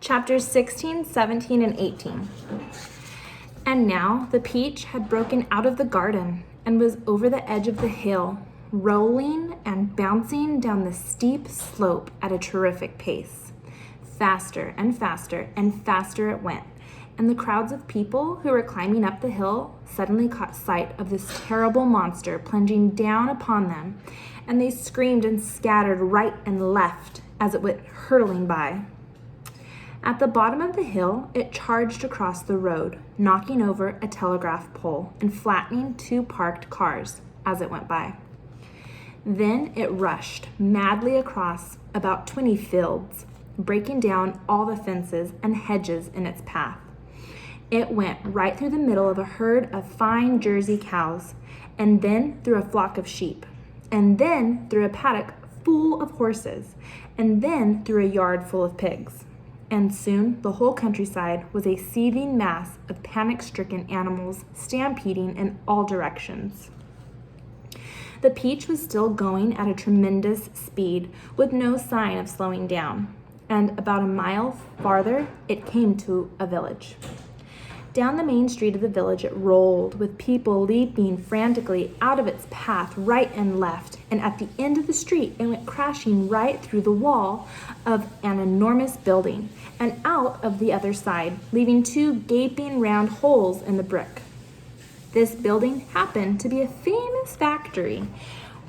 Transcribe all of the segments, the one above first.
chapters 16, 17, and 18. And now the peach had broken out of the garden and was over the edge of the hill, rolling and bouncing down the steep slope at a terrific pace. Faster and faster and faster it went, and the crowds of people who were climbing up the hill suddenly caught sight of this terrible monster plunging down upon them, and they screamed and scattered right and left as it went hurtling by. At the bottom of the hill, it charged across the road, knocking over a telegraph pole and flattening two parked cars as it went by. Then it rushed madly across about 20 fields, breaking down all the fences and hedges in its path. It went right through the middle of a herd of fine Jersey cows, and then through a flock of sheep, and then through a paddock full of horses, and then through a yard full of pigs. And soon the whole countryside was a seething mass of panic-stricken animals stampeding in all directions. The peach was still going at a tremendous speed, with no sign of slowing down, and about a mile farther it came to a village. Down the main street of the village it rolled, with people leaping frantically out of its path right and left, and at the end of the street it went crashing right through the wall of an enormous building and out of the other side, leaving two gaping round holes in the brick. This building happened to be a famous factory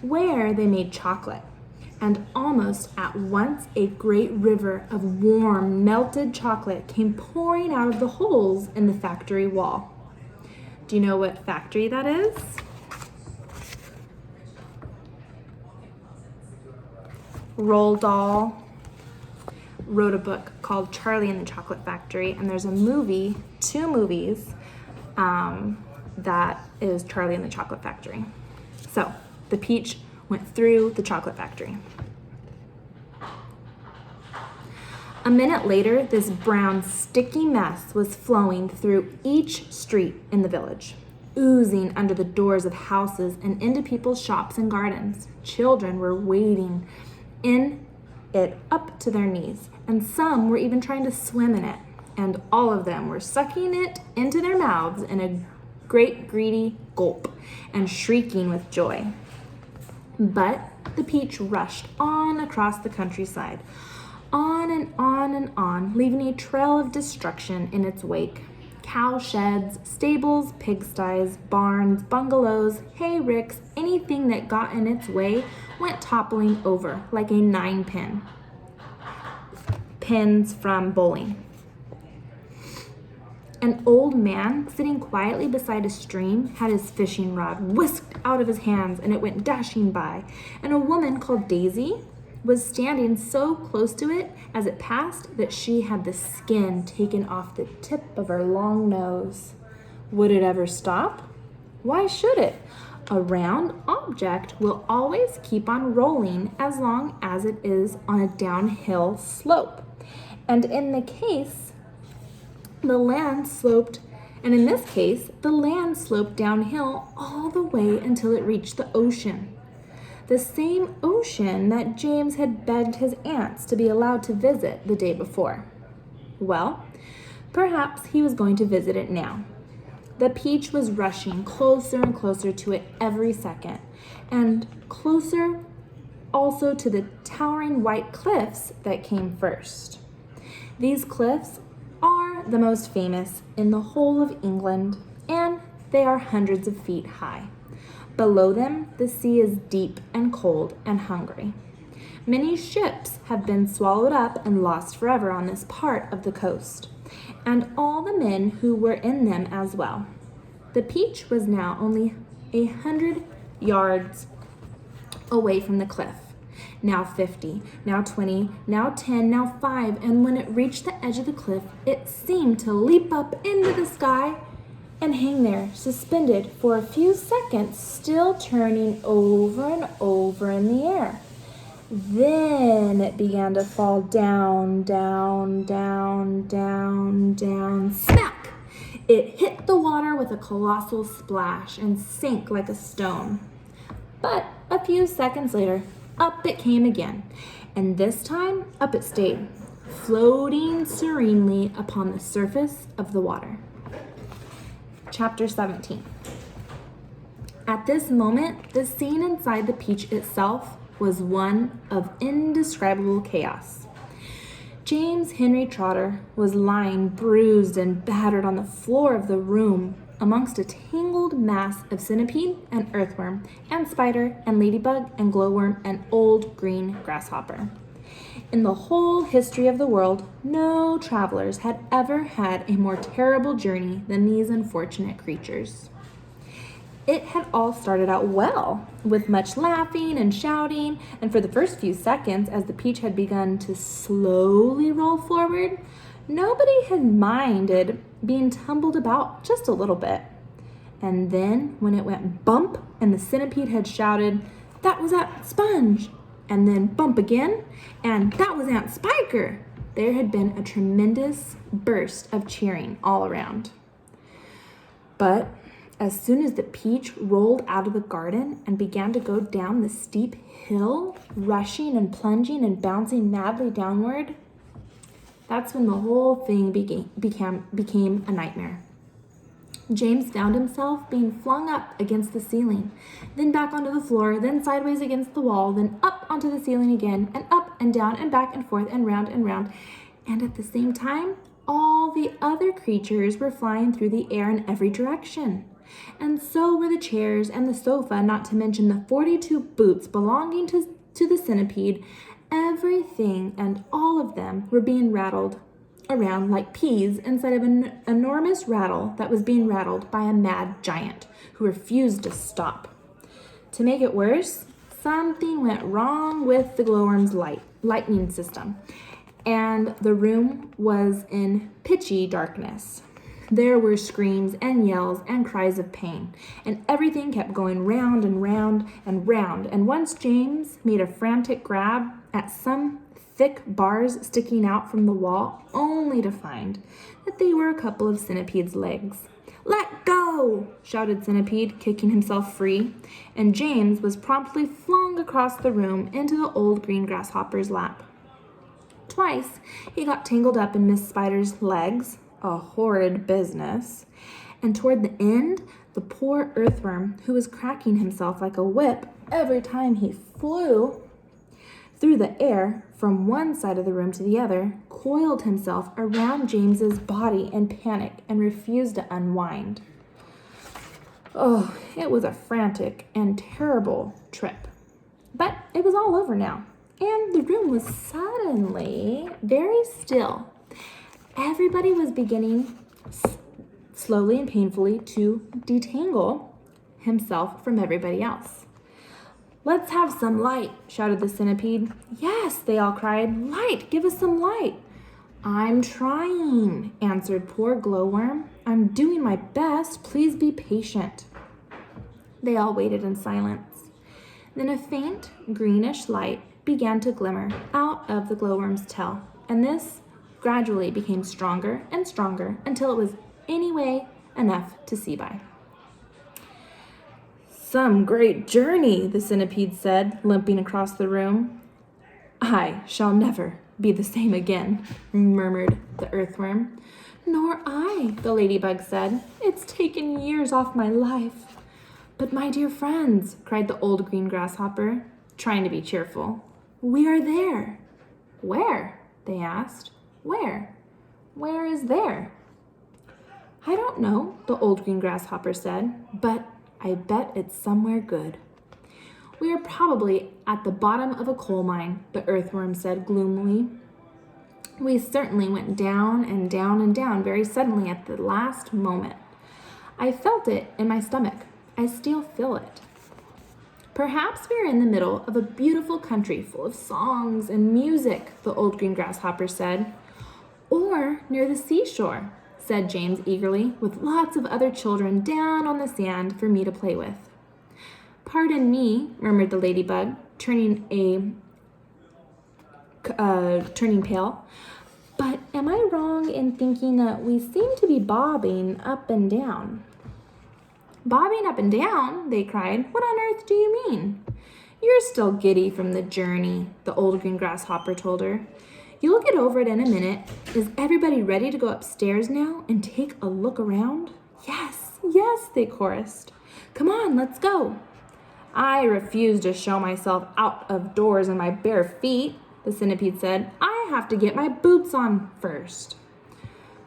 where they made chocolate, and almost at once a great river of warm, melted chocolate came pouring out of the holes in the factory wall. Do you know what factory that is? Roald Dahl wrote a book called Charlie and the Chocolate Factory, and there's a movie, two movies, that is Charlie and the Chocolate Factory. So the peach went through the chocolate factory. A minute later, this brown, sticky mess was flowing through each street in the village, oozing under the doors of houses and into people's shops and gardens. Children were wading in it up to their knees, and some were even trying to swim in it, and all of them were sucking it into their mouths in a great greedy gulp and shrieking with joy. But the peach rushed on across the countryside, on and on and on, leaving a trail of destruction in its wake. Cow sheds, stables, pigsties, barns, bungalows, hay ricks, anything that got in its way went toppling over like a 9-pin. Pins from bowling. An old man sitting quietly beside a stream had his fishing rod whisked out of his hands and it went dashing by, and a woman called Daisy was standing so close to it as it passed that she had the skin taken off the tip of her long nose. Would it ever stop? Why should it? A round object will always keep on rolling as long as it is on a downhill slope. And in this case, the land sloped downhill all the way until it reached the ocean. The same ocean that James had begged his aunts to be allowed to visit the day before. Well, perhaps he was going to visit it now. The peach was rushing closer and closer to it every second, and closer also to the towering white cliffs that came first. These cliffs are the most famous in the whole of England, and they are hundreds of feet high. Below them, the sea is deep and cold and hungry. Many ships have been swallowed up and lost forever on this part of the coast, and all the men who were in them as well. The peach was now only 100 yards away from the cliff. Now 50, now 20, now 10, now 5, and when it reached the edge of the cliff, it seemed to leap up into the sky and hang there, suspended for a few seconds, still turning over and over in the air. Then it began to fall down, down, down, down, down. Smack! It hit the water with a colossal splash and sank like a stone. But a few seconds later, up it came again, and this time up it stayed, floating serenely upon the surface of the water. Chapter 17. At this moment, the scene inside the peach itself was one of indescribable chaos. James Henry Trotter was lying bruised and battered on the floor of the room amongst a tangled mass of centipede and earthworm and spider and ladybug and glowworm and old green grasshopper. In the whole history of the world, no travelers had ever had a more terrible journey than these unfortunate creatures. It had all started out well, with much laughing and shouting, and for the first few seconds, as the peach had begun to slowly roll forward, nobody had minded being tumbled about just a little bit. And then, when it went bump and the centipede had shouted, "That was Aunt Sponge," and then bump again, and "That was Aunt Spiker," there had been a tremendous burst of cheering all around. But as soon as the peach rolled out of the garden and began to go down the steep hill, rushing and plunging and bouncing madly downward, that's when the whole thing became a nightmare. James found himself being flung up against the ceiling, then back onto the floor, then sideways against the wall, then up onto the ceiling again, and up and down and back and forth and round and round. And at the same time, all the other creatures were flying through the air in every direction. And so were the chairs and the sofa, not to mention the 42 boots belonging to the centipede. Everything and all of them were being rattled around like peas inside of an enormous rattle that was being rattled by a mad giant who refused to stop. To make it worse, something went wrong with the glowworm's lightning system, and the room was in pitchy darkness. There were screams and yells and cries of pain, and everything kept going round and round and round, and once James made a frantic grab at some thick bars sticking out from the wall, only to find that they were a couple of Centipede's legs. "Let go!" shouted Centipede, kicking himself free, and James was promptly flung across the room into the old green grasshopper's lap. Twice he got tangled up in Miss Spider's legs, a horrid business, and toward the end, the poor earthworm, who was cracking himself like a whip every time he flew through the air from one side of the room to the other, coiled himself around James's body in panic and refused to unwind. Oh, it was a frantic and terrible trip. But it was all over now, and the room was suddenly very still. Everybody was beginning slowly and painfully to detangle himself from everybody else. "Let's have some light," shouted the centipede. "Yes," they all cried. "Light, give us some light." "I'm trying," answered poor Glowworm. "I'm doing my best. Please be patient." They all waited in silence. Then a faint greenish light began to glimmer out of the Glowworm's tail, and this gradually became stronger and stronger until it was anyway enough to see by. "Some great journey," the centipede said, limping across the room. "I shall never be the same again," murmured the earthworm. "Nor I," the ladybug said. "It's taken years off my life." "But my dear friends," cried the old green grasshopper, trying to be cheerful, "we are there." "Where?" they asked. "Where? Where is there?" "I don't know," the old green grasshopper said, "but I bet it's somewhere good." "We are probably at the bottom of a coal mine," the earthworm said gloomily. "We certainly went down and down and down very suddenly at the last moment. I felt it in my stomach. I still feel it." "Perhaps we are in the middle of a beautiful country full of songs and music," the old green grasshopper said. "Or near the seashore," said James eagerly, "with lots of other children down on the sand for me to play with." "Pardon me," murmured the ladybug, turning pale, "but am I wrong in thinking that we seem to be bobbing up and down?" "Bobbing up and down?" they cried. "What on earth do you mean?" "You're still giddy from the journey," the old green grasshopper told her. You'll get over it in a minute. Is everybody ready to go upstairs now and take a look around? Yes, yes, they chorused. Come on, let's go. I refuse to show myself out of doors in my bare feet, the centipede said. I have to get my boots on first.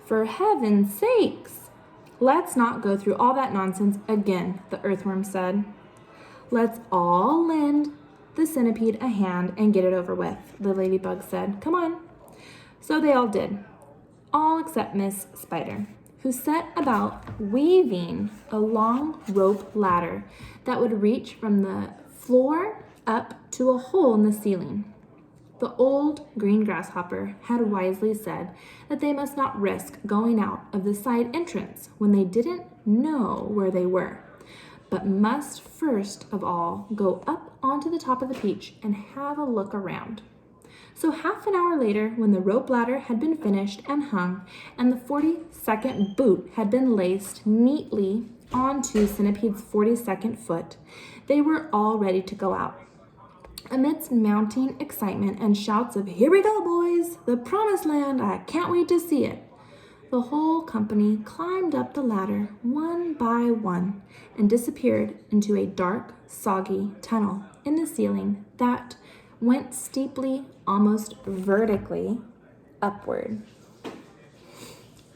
For heaven's sakes, let's not go through all that nonsense again, the earthworm said. Let's all lend the centipede a hand and get it over with, the ladybug said. Come on. So they all did, all except Miss Spider, who set about weaving a long rope ladder that would reach from the floor up to a hole in the ceiling. The old green grasshopper had wisely said that they must not risk going out of the side entrance when they didn't know where they were, but must first of all go up onto the top of the peach and have a look around. So half an hour later, when the rope ladder had been finished and hung, and the 42nd boot had been laced neatly onto Centipede's 42nd foot, they were all ready to go out. Amidst mounting excitement and shouts of, "Here we go, boys! The promised land! I can't wait to see it!" the whole company climbed up the ladder one by one and disappeared into a dark, soggy tunnel in the ceiling that went steeply, almost vertically, upward.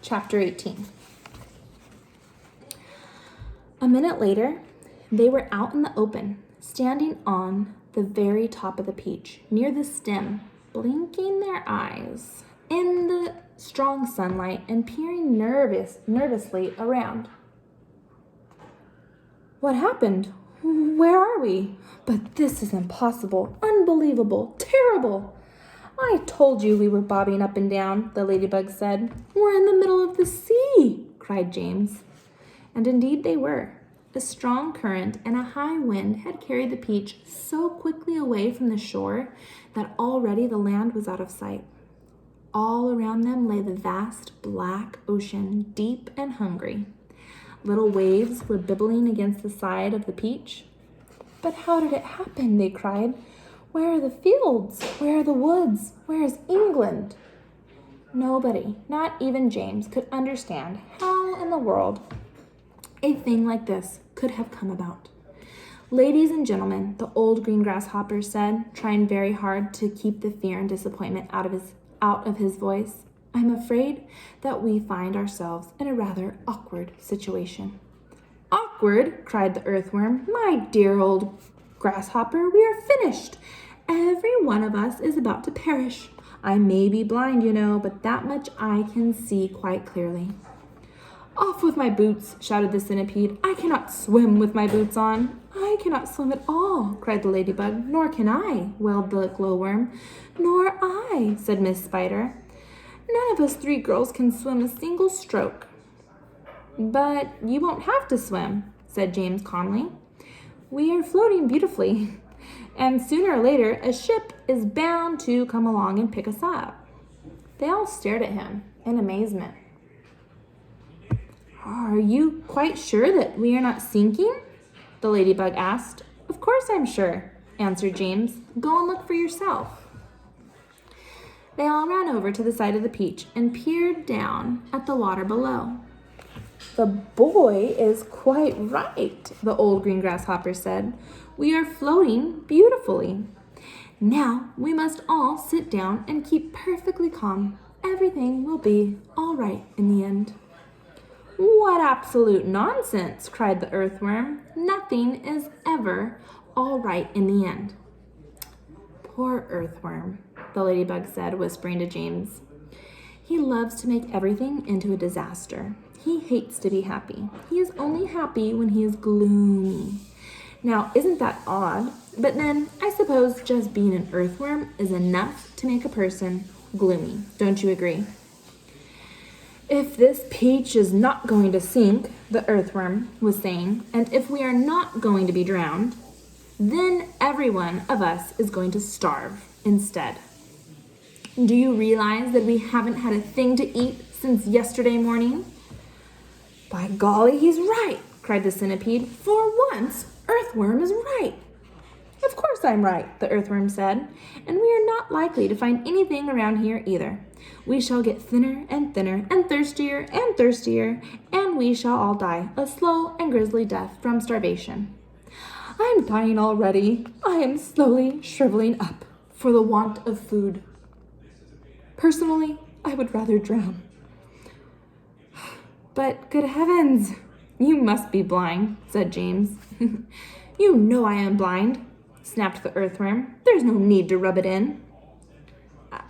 Chapter 18. A minute later, they were out in the open, standing on the very top of the peach, near the stem, blinking their eyes in the strong sunlight and peering nervously around. What happened? Where are we? But this is impossible, unbelievable, terrible. I told you we were bobbing up and down, the ladybug said. We're in the middle of the sea, cried James. And indeed they were. A strong current and a high wind had carried the peach so quickly away from the shore that already the land was out of sight. All around them lay the vast black ocean, deep and hungry. Little waves were bibbling against the side of the peach. But how did it happen? They cried. Where are the fields? Where are the woods? Where is England? Nobody, not even James, could understand how in the world a thing like this could have come about. Ladies and gentlemen, the old green grasshopper said, trying very hard to keep the fear and disappointment out of his voice, I'm afraid that we find ourselves in a rather awkward situation. Awkward, cried the earthworm. My dear old grasshopper, we are finished. Every one of us is about to perish. I may be blind, you know, but that much I can see quite clearly. Off with my boots, shouted the centipede. I cannot swim with my boots on. I cannot swim at all, cried the ladybug. Nor can I, wailed the glowworm. Nor I, said Miss Spider. None of us three girls can swim a single stroke. But you won't have to swim, said James calmly. We are floating beautifully, and sooner or later a ship is bound to come along and pick us up. They all stared at him in amazement. Are you quite sure that we are not sinking? The ladybug asked. Of course I'm sure, answered James. Go and look for yourself. They all ran over to the side of the peach and peered down at the water below. The boy is quite right, the old green grasshopper said. We are floating beautifully. Now we must all sit down and keep perfectly calm. Everything will be all right in the end. What absolute nonsense, cried the earthworm. Nothing is ever all right in the end. Poor earthworm, the ladybug said, whispering to James. He loves to make everything into a disaster. He hates to be happy. He is only happy when he is gloomy. Now, isn't that odd? But then, I suppose just being an earthworm is enough to make a person gloomy. Don't you agree? If this peach is not going to sink, the earthworm was saying, and if we are not going to be drowned, then every one of us is going to starve instead. Do you realize that we haven't had a thing to eat since yesterday morning? By golly, he's right, cried the centipede. For once, earthworm is right. Of course I'm right, the earthworm said, and we are not likely to find anything around here either. We shall get thinner and thinner and thirstier, and we shall all die a slow and grisly death from starvation. I am dying already. I am slowly shriveling up for the want of food. Personally, I would rather drown. But good heavens, you must be blind, said James. You know I am blind, snapped the earthworm. There's no need to rub it in.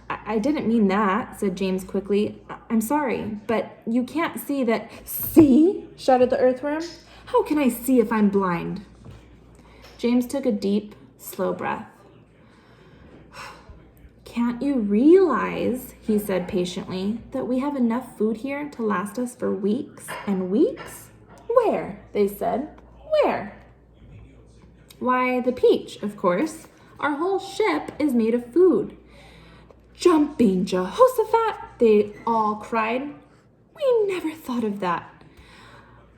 I didn't mean that, said James quickly. I'm sorry, but you can't see that. See? Shouted the earthworm. How can I see if I'm blind? James took a deep, slow breath. Can't you realize, he said patiently, that we have enough food here to last us for weeks and weeks? Where? They said. Where? Why, the Peach, of course. Our whole ship is made of food. Jumping Jehoshaphat, they all cried. We never thought of that.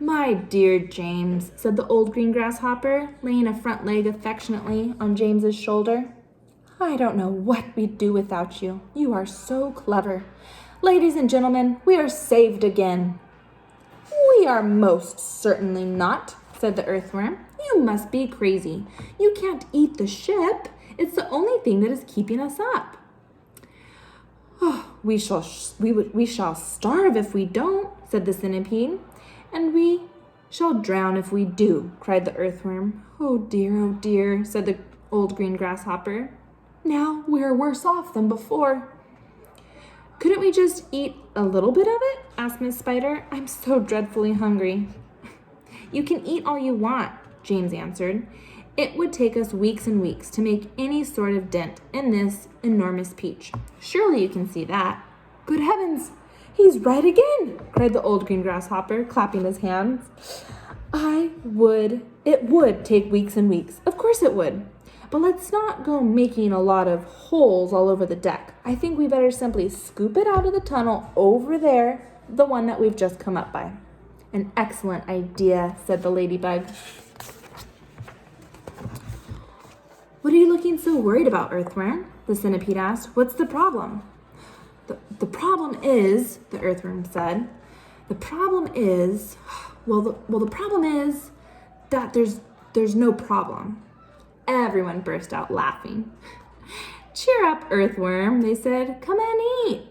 My dear James, said the old green grasshopper, laying a front leg affectionately on James's shoulder. I don't know what we'd do without you. You are so clever. Ladies and gentlemen, we are saved again. We are most certainly not, said the earthworm. You must be crazy. You can't eat the ship. It's the only thing that is keeping us up. Oh, we shall starve if we don't, said the centipede. And we shall drown if we do, cried the earthworm. Oh dear, said the old green grasshopper. Now we are worse off than before. Couldn't we just eat a little bit of it? Asked Miss Spider. I'm so dreadfully hungry. You can eat all you want, James answered. It would take us weeks and weeks to make any sort of dent in this enormous peach. Surely you can see that. Good heavens, he's right again, cried the old green grasshopper, clapping his hands. It would take weeks and weeks. Of course it would. But let's not go making a lot of holes all over the deck. I think we better simply scoop it out of the tunnel over there, the one that we've just come up by. An excellent idea, said the ladybug. What are you looking so worried about, earthworm? The centipede asked. What's the problem? The problem is, the earthworm said, the problem is that there's no problem. Everyone burst out laughing. Cheer up, earthworm, they said. Come and eat.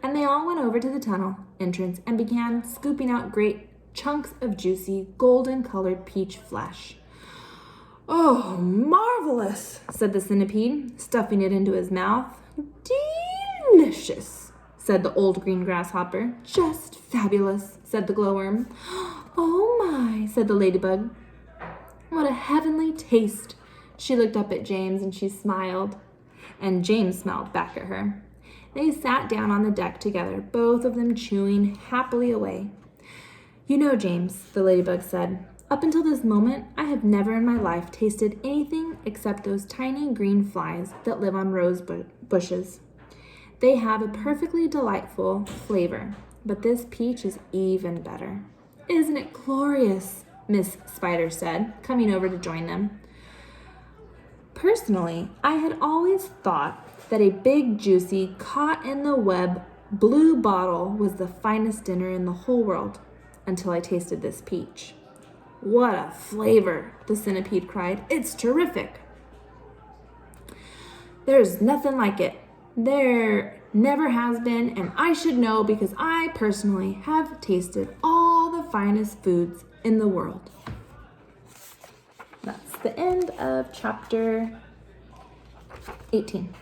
And they all went over to the tunnel entrance and began scooping out great chunks of juicy, golden-colored peach flesh. Oh, marvelous, said the centipede, stuffing it into his mouth. Delicious, said the old green grasshopper. Just fabulous, said the glowworm. Oh my, said the ladybug. What a heavenly taste. She looked up at James and she smiled, and James smiled back at her. They sat down on the deck together, both of them chewing happily away. You know, James, the ladybug said, up until this moment, I have never in my life tasted anything except those tiny green flies that live on rose bushes. They have a perfectly delightful flavor, but this peach is even better. Isn't it glorious? Miss Spider said, coming over to join them. Personally, I had always thought that a big, juicy, caught-in-the-web blue bottle was the finest dinner in the whole world, until I tasted this peach. What a flavor, the centipede cried. It's terrific. There's nothing like it. There never has been, and I should know because I personally have tasted all the finest foods in the world. That's the end of chapter 18.